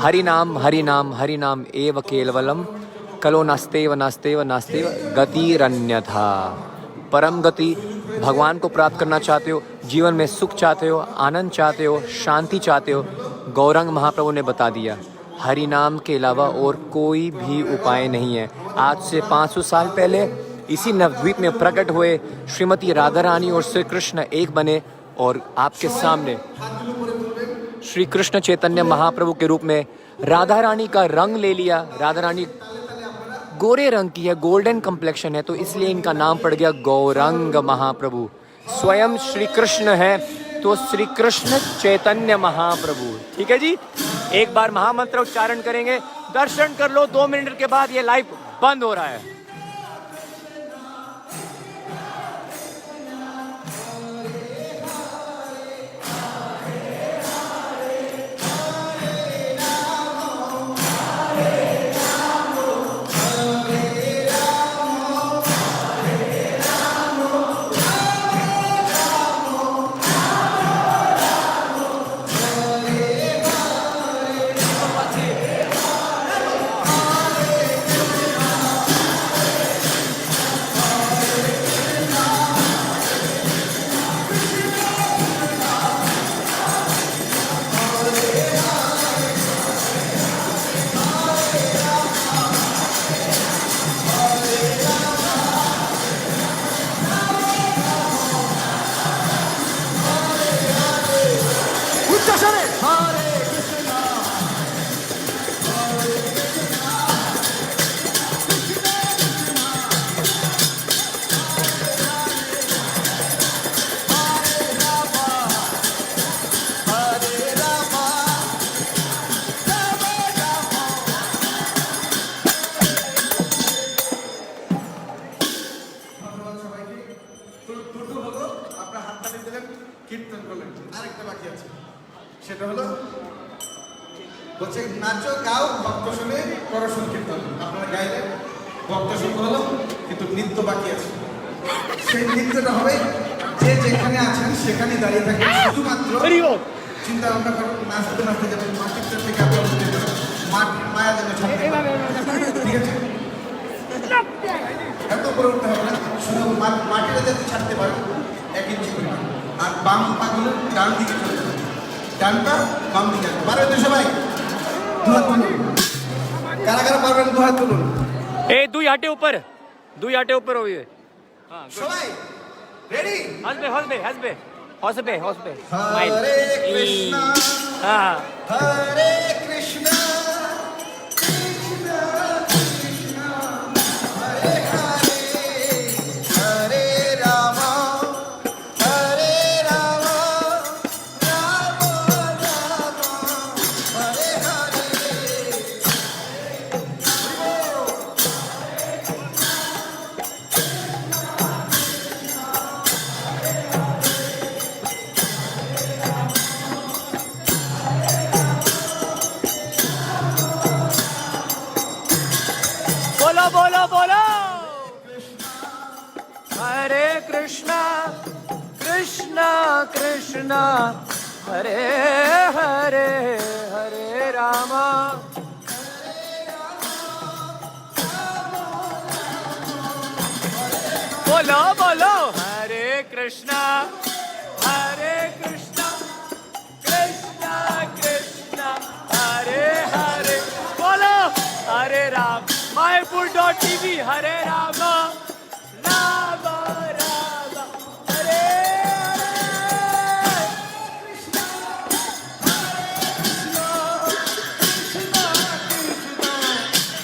हरि नाम हरि नाम हरि नाम एव केवलम, कलो नास्तेव नास्तेव नास्तेव गतिरन्यथा। परम गति भगवान को प्राप्त करना चाहते हो, जीवन में सुख चाहते हो, आनंद चाहते हो, शांति चाहते हो, गौरंग महाप्रभु ने बता दिया, हरि नाम के अलावा और कोई भी उपाय नहीं है। आज से 500 साल पहले इसी नवद्वीप में प्रकट हुए श्रीमती राधा रानी और श्री कृष्ण एक बने और आपके सामने श्री कृष्ण चैतन्य महाप्रभु के रूप में राधा रानी का रंग ले लिया। राधा रानी गोरे रंग की है, गोल्डन कम्प्लेक्शन है, तो इसलिए इनका नाम पड़ गया गौरंग महाप्रभु। स्वयं श्री कृष्ण है तो श्री कृष्ण चैतन्य महाप्रभु। ठीक है जी, एक बार महामंत्र उच्चारण करेंगे, दर्शन कर लो। 2 मिनट के बाद ये लाइव बंद हो रहा है। কীর্তন করলেন, আরেকটা বাকি আছে, সেটা হলো বলছে নাচো গাও ভক্ত শুনে করো সংকীর্তন। আপনারা গাইলেন, ভক্ত শুনতে হলো, কিন্তু নৃত্য বাকি আছে। সেই নৃত্যটা হবে যে যেখানে আছেন সেখানে দাঁড়িয়ে থাকবেন, শুধুমাত্র চিন্তা ভাবনা করুন, নাচতে নাচতে যাবেন মাটির থেকে আপনার মায়া যেন ছাড়তে পারে। ঠিক আছে, এত করে উঠতে হবে না, শুধু মাটিটা যাতে ছাড়তে পারে 1 ইঞ্চি পরিমাণ। আর বাম পাগুলো ডান দিকে চলে যাবে, ডান পা বাম দিকে। পারবেন তো সবাই? 2 হাত তুলুন। কারা কারা পারবেন 2 হাত তুলুন। ए दुई हाटे ऊपर हो ये। हाँ, সবাই রেডি? हंसबे हरे कृष्णा हाँ हरे कृष्णा कृष्णा कृष्णा हरे हरे हरे राम हरे राम राम राम हरे हरे। बोलो बोलो हरे कृष्णा कृष्णा कृष्णा हरे हरे हरे रामा बोलो बोलो हरे कृष्णा कृष्णा कृष्णा हरे हरे। बोलो हरे राम mypur.tv हरे राम राम राम हरे हरे कृष्णा कृष्णा कृष्णा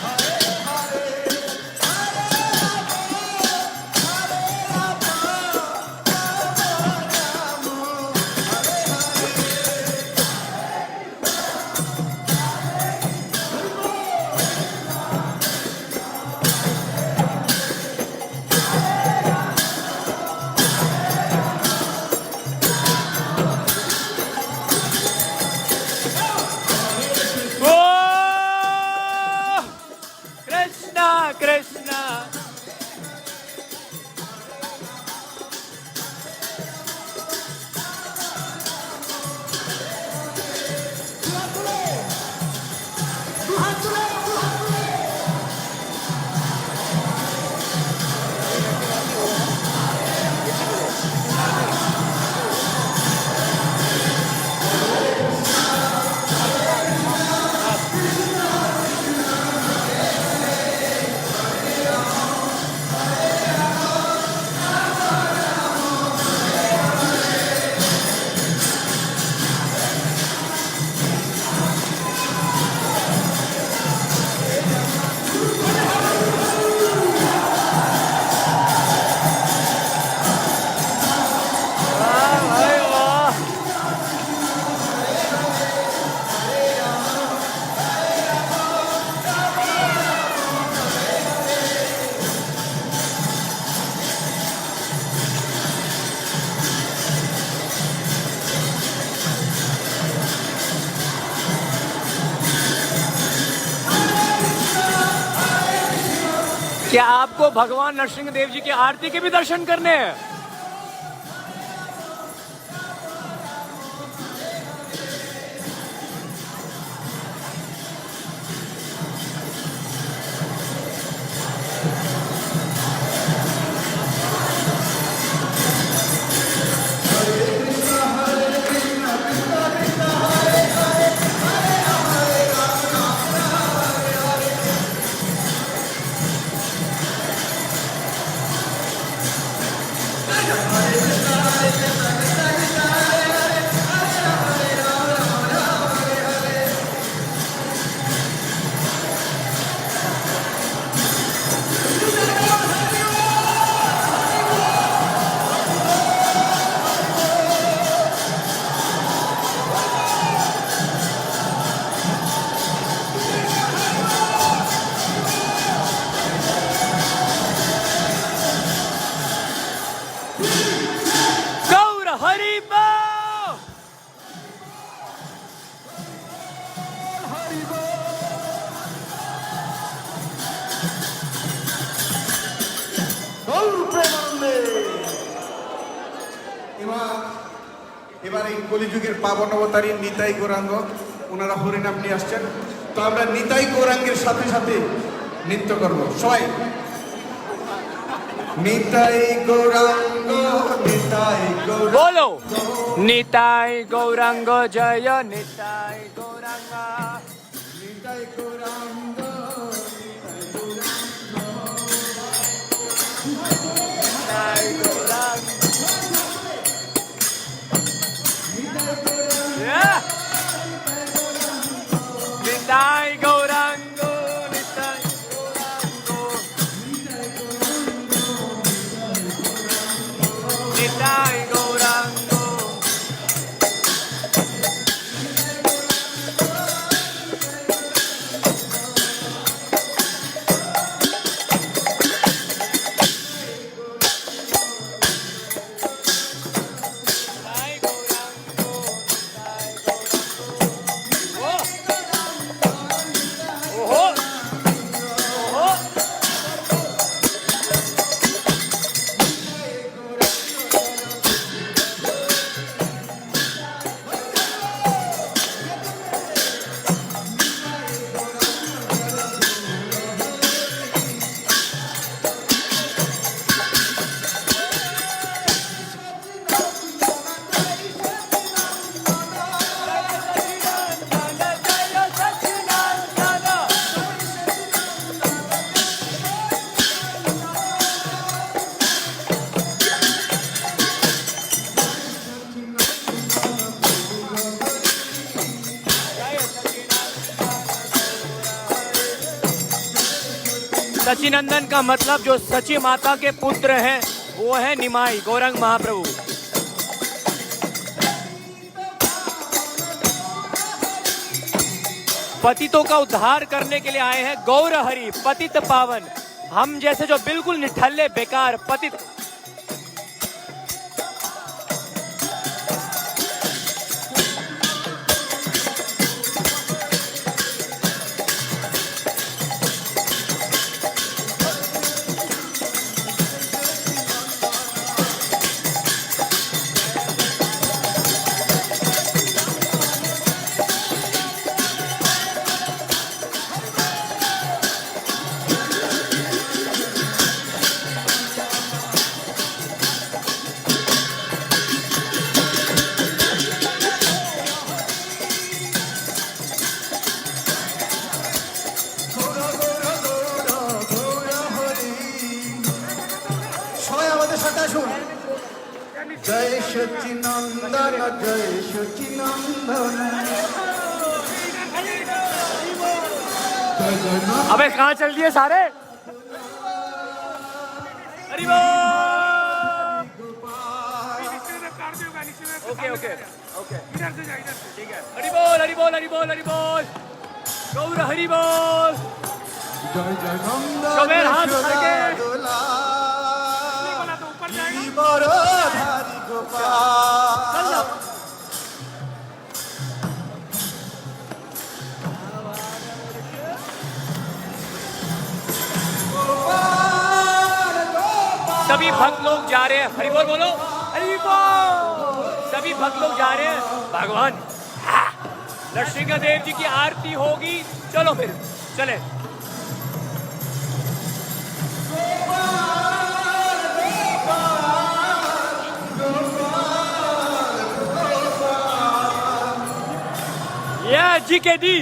हरे हरे हरे राम क्या आपको भगवान नरसिंह देव जी की आरती के भी दर्शन करने हैं? गौर हरि बोल। এবার এই কলিযুগের পাবন অবতারী নিতাই গৌরাঙ্গ ওনারা হরিনাম নিয়ে আসছেন। তো আমরা নিতাই গৌরাঙ্গের সাথে সাথে নৃত্য করব সবাই। নিতাই গৌরাঙ্গ নিতাই গৌরাঙ্গ बोलो निताय गौरांग जय निताय गौरांग। নিতাই গৌরাঙ্গ निताय गौरांग। Yeah. निताय गौरांग निताय गौरांग निताय गौरांग। सचिनंदन का मतलब जो सची माता के पुत्र हैं वो है निमाई गौरंग महाप्रभु। पतितों का उद्धार करने के लिए आए हैं गौर हरि पतित पावन। हम जैसे जो बिल्कुल निठल्ले बेकार पतित সবাই আমাদের সাথে আসুন। জয় সচিনন্দন জয় সচিনন্দন। अबे कहाँ चल दिए सारे? हरि बोल। ओके ओके ओके ठीक है। हरि बोल हरि बोल हरि बोल हरि बोल गौर हरि बोल। জয় জয় নন্দ সবের হাত থাকে। বড়ধারী গোপাল। গোপাল सभी भक्त लोग जा रहे हैं, हरि बोल बोलो, हरि बोल। सभी भक्त लोग जा रहे हैं, भगवान नरसिंहदेव जी की आरती होगी। चलो फिर चले। या जी के डी,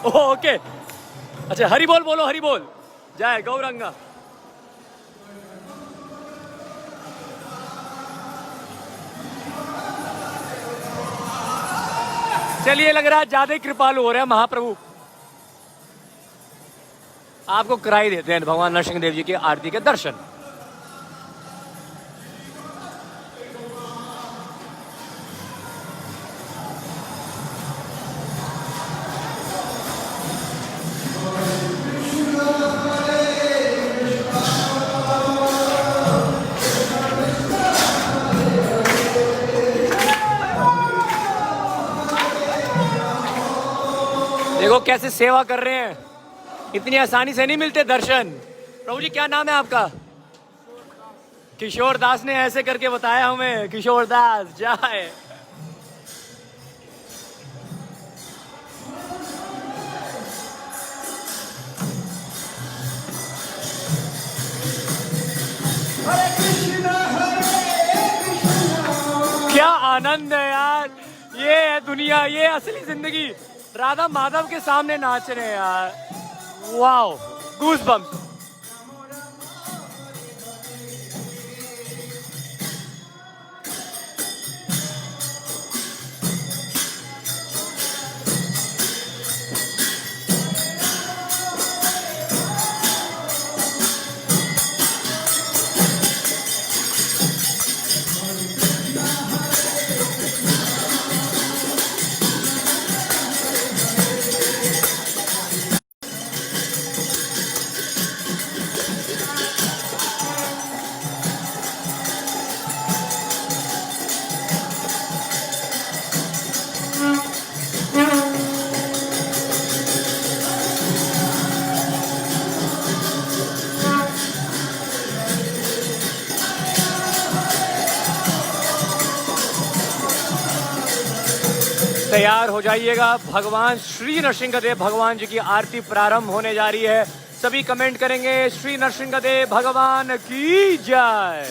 ओके। अच्छा, हरि बोल बोलो, हरि बोल, जय गौरंगा। चलिए, लग रहा है ज्यादा ही कृपालु हो रहे हैं महाप्रभु। आपको कराई देते हैं भगवान नरसिंहदेव जी की आरती के दर्शन। देखो कैसे सेवा कर रहे हैं, इतनी आसानी से नहीं मिलते दर्शन। प्रभु जी, क्या नाम है आपका? किशोर दास ने ऐसे करके बताया हमें, किशोर दास जय। क्या आनंद है यार, ये है दुनिया, ये असली जिंदगी। राधा माधव के सामने नाच रहे हैं यार, वाओ, गूज़बम्प्स। तैयार हो जाइएगा, भगवान श्री नरसिंहदेव भगवान जी की आरती प्रारंभ होने जा रही है। सभी कमेंट करेंगे श्री नरसिंहदेव भगवान की जय।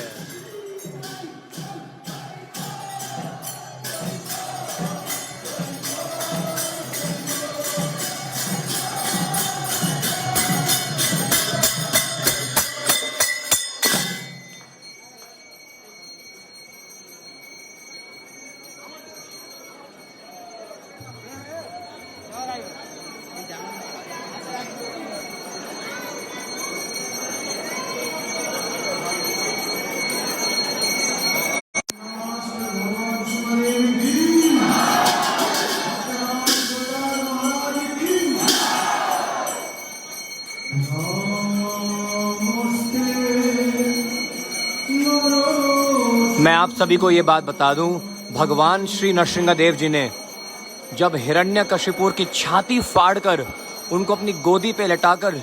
मैं आप सभी को ये बात बता दूं, भगवान श्री नरसिंहदेव जी ने जब हिरण्यकशिपुर की छाती फाड़कर उनको अपनी गोदी पे लटाकर,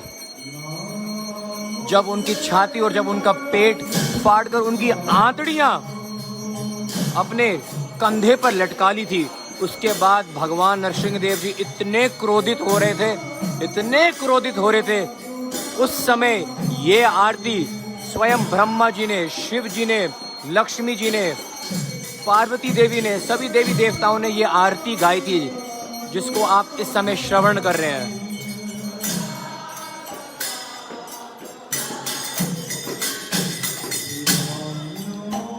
जब उनकी छाती और जब उनका पेट फाड़कर उनकी आंतड़ियां अपने कंधे पर लटका ली थी, उसके बाद भगवान नरसिंहदेव जी इतने क्रोधित हो रहे थे, इतने क्रोधित हो रहे थे। उस समय ये आरती स्वयं ब्रह्मा जी ने, शिव जी ने, लक्ष्मी जी ने, पार्वती देवी ने, सभी देवी देवताओं ने ये आरती गाई थी, जिसको आप इस समय श्रवण कर रहे हैं।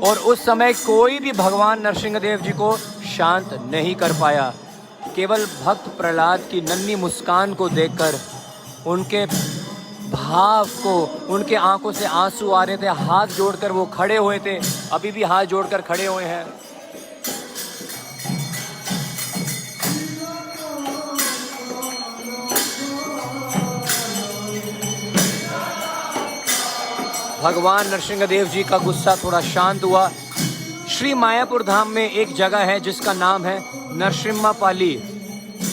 और उस समय कोई भी भगवान नरसिंहदेव जी को शांत नहीं कर पाया। केवल भक्त प्रहलाद की नन्ही मुस्कान को देखकर, उनके भाव को, उनके आंखों से आंसू आ रहे थे, हाथ जोड़कर वो खड़े हुए थे, अभी भी हाथ जोड़कर खड़े हुए हैं। भगवान नरसिंहदेव जी का गुस्सा थोड़ा शांत हुआ। श्री मायापुर धाम में एक जगह है जिसका नाम है नरसिम्हापाली,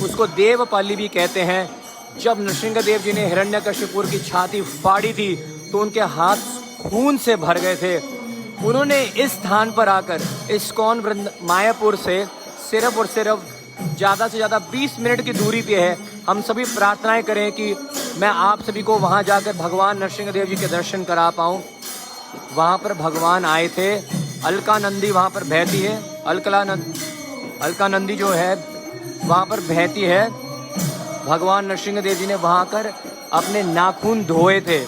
उसको देवपाली भी कहते हैं। जब नरसिंहदेव जी ने हिरण्यकशिपुर की छाती फाड़ी थी तो उनके हाथ खून से भर गए थे। उन्होंने इस स्थान पर आकर इस्कॉन मायापुर से सिर्फ और सिर्फ ज़्यादा से ज़्यादा 20 मिनट की दूरी पे है। हम सभी प्रार्थनाएं करें कि मैं आप सभी को वहाँ जाकर भगवान नरसिंहदेव जी के दर्शन करा पाऊँ। वहाँ पर भगवान आए थे। अलका नंदी वहाँ पर बहती है। अलका नंदी जो है वहाँ पर बहती है। भगवान नरसिंहदेव जी ने वहाँ कर अपने नाखून धोए थे।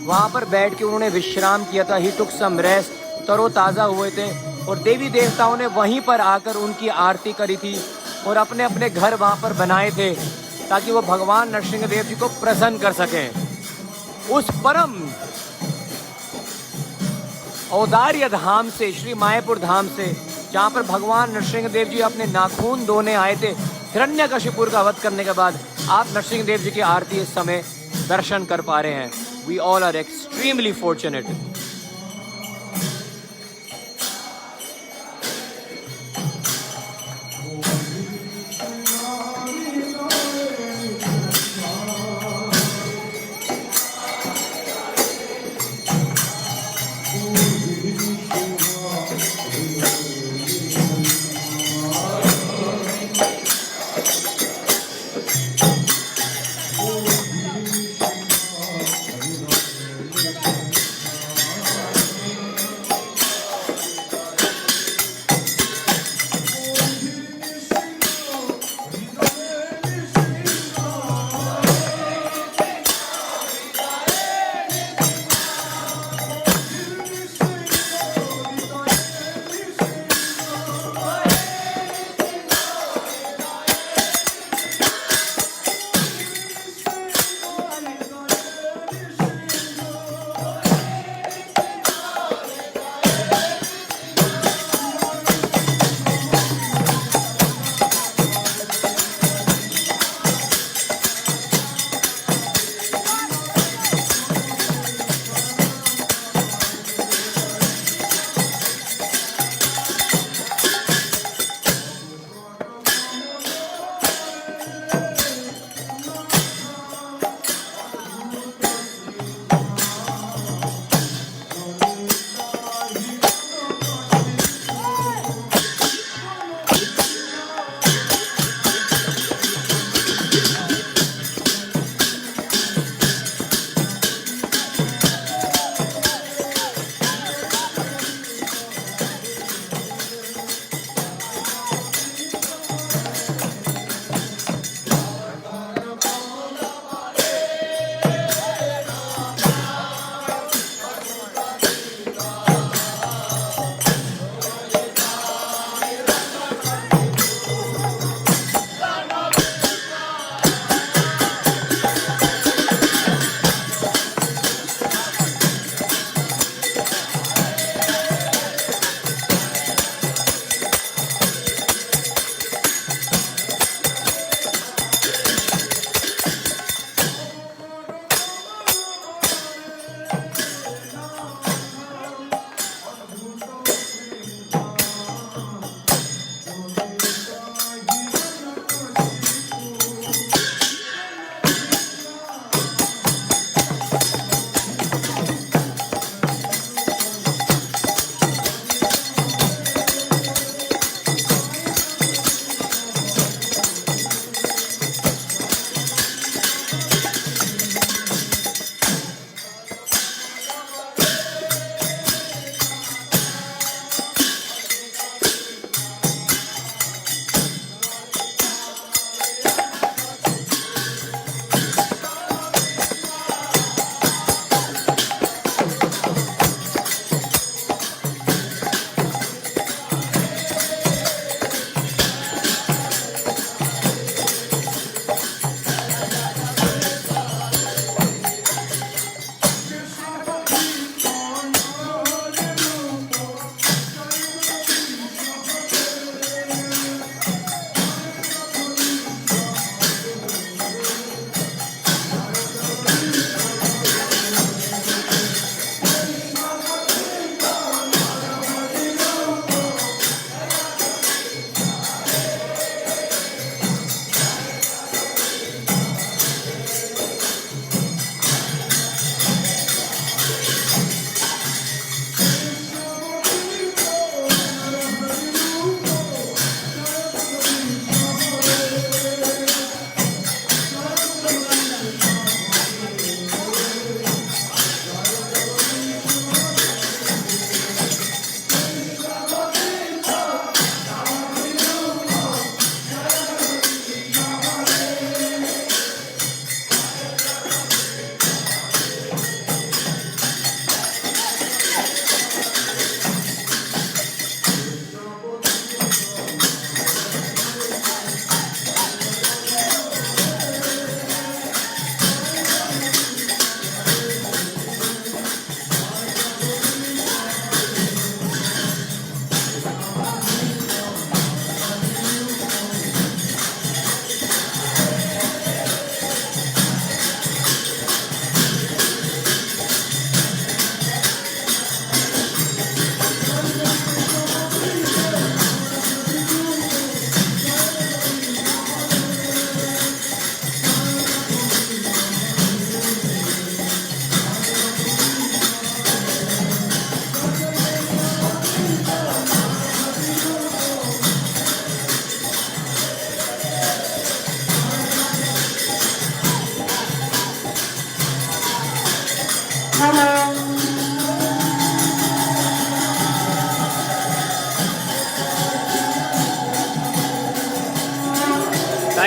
वहाँ पर बैठ के उन्होंने विश्राम किया था। ही टुक सम रेस्ट, तरोताज़ा हुए थे और देवी देवताओं ने वहीं पर आकर उनकी आरती करी थी और अपने अपने घर वहाँ पर बनाए थे ताकि वो भगवान नरसिंहदेव जी को प्रसन्न कर सकें। उस परम औदार्य धाम से, श्री मायापुर धाम से, जहाँ पर भगवान नरसिंहदेव जी अपने नाखून धोने आए थे हिरण्यकशिपुर का वध करने के बाद, आप नरसिंहदेव जी की आरती इस समय दर्शन कर पा रहे हैं। We all are extremely fortunate.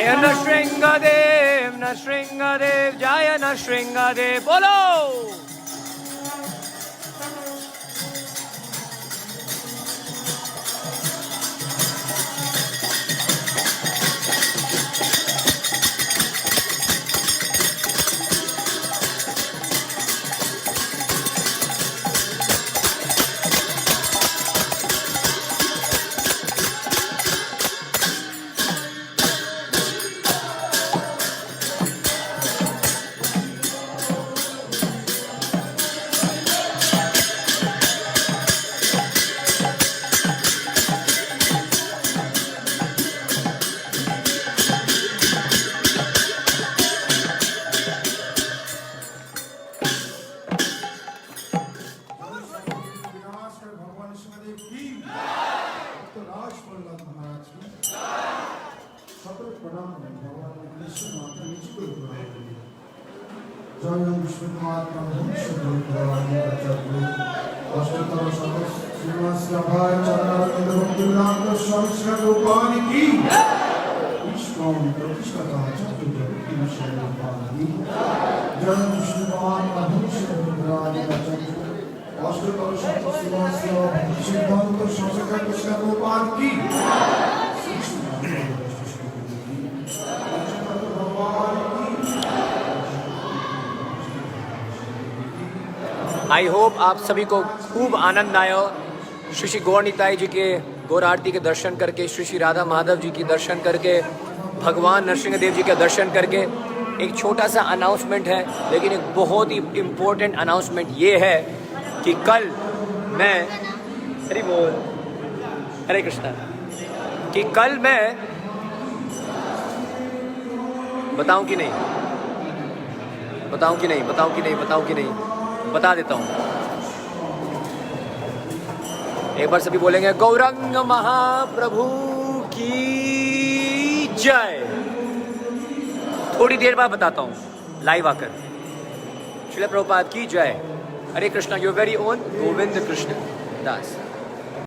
जय नृसिंहदेव नृसिंहदेव जय नृसिंहदेव बोलो। विनाश कर भगवान शिवदेव की तो राज प्रहलाद महाराज की সকল প্রণাম ভগবান কৃষ্ণ মাতা নিজ করে জয় বিশ্বনাথ ভবিষ্যৎ অষ্টতর সদস্য শ্রীনিবাস রাভায় চন্দ্রানন্দ ভক্তিবিদান্ত সংস্কার রূপানি কি ইস্কন প্রতিষ্ঠাতা চতুর্থ কিংসের রূপানি জয় বিশ্বনাথ ভবিষ্যৎ অষ্টতর সদস্য শ্রীনিবাস সিদ্ধান্ত সংস্কার কৃষ্ণ রূপানি কি आई होप आप सभी को खूब आनंद आया। श्री श्री गौर निताई जी के गौर आरती के दर्शन करके, श्री श्री राधा माधव जी की दर्शन करके, भगवान नरसिंहदेव जी का दर्शन करके। एक छोटा सा अनाउंसमेंट है, लेकिन एक बहुत ही इम्पोर्टेंट अनाउंसमेंट ये है कि कल मैं हरि बोल हरे कृष्णा कि कल मैं बताऊं कि नहीं बताऊं कि नहीं बताऊं कि नहीं बताऊं कि नहीं बता देता हूं। एक बार सभी बोलेंगे गौरंग महाप्रभु की जय। थोड़ी देर बाद बताता हूं लाइव आकर। श्रील प्रभुपाद की जय। Hare Krishna, your very own Govind Krishna Das.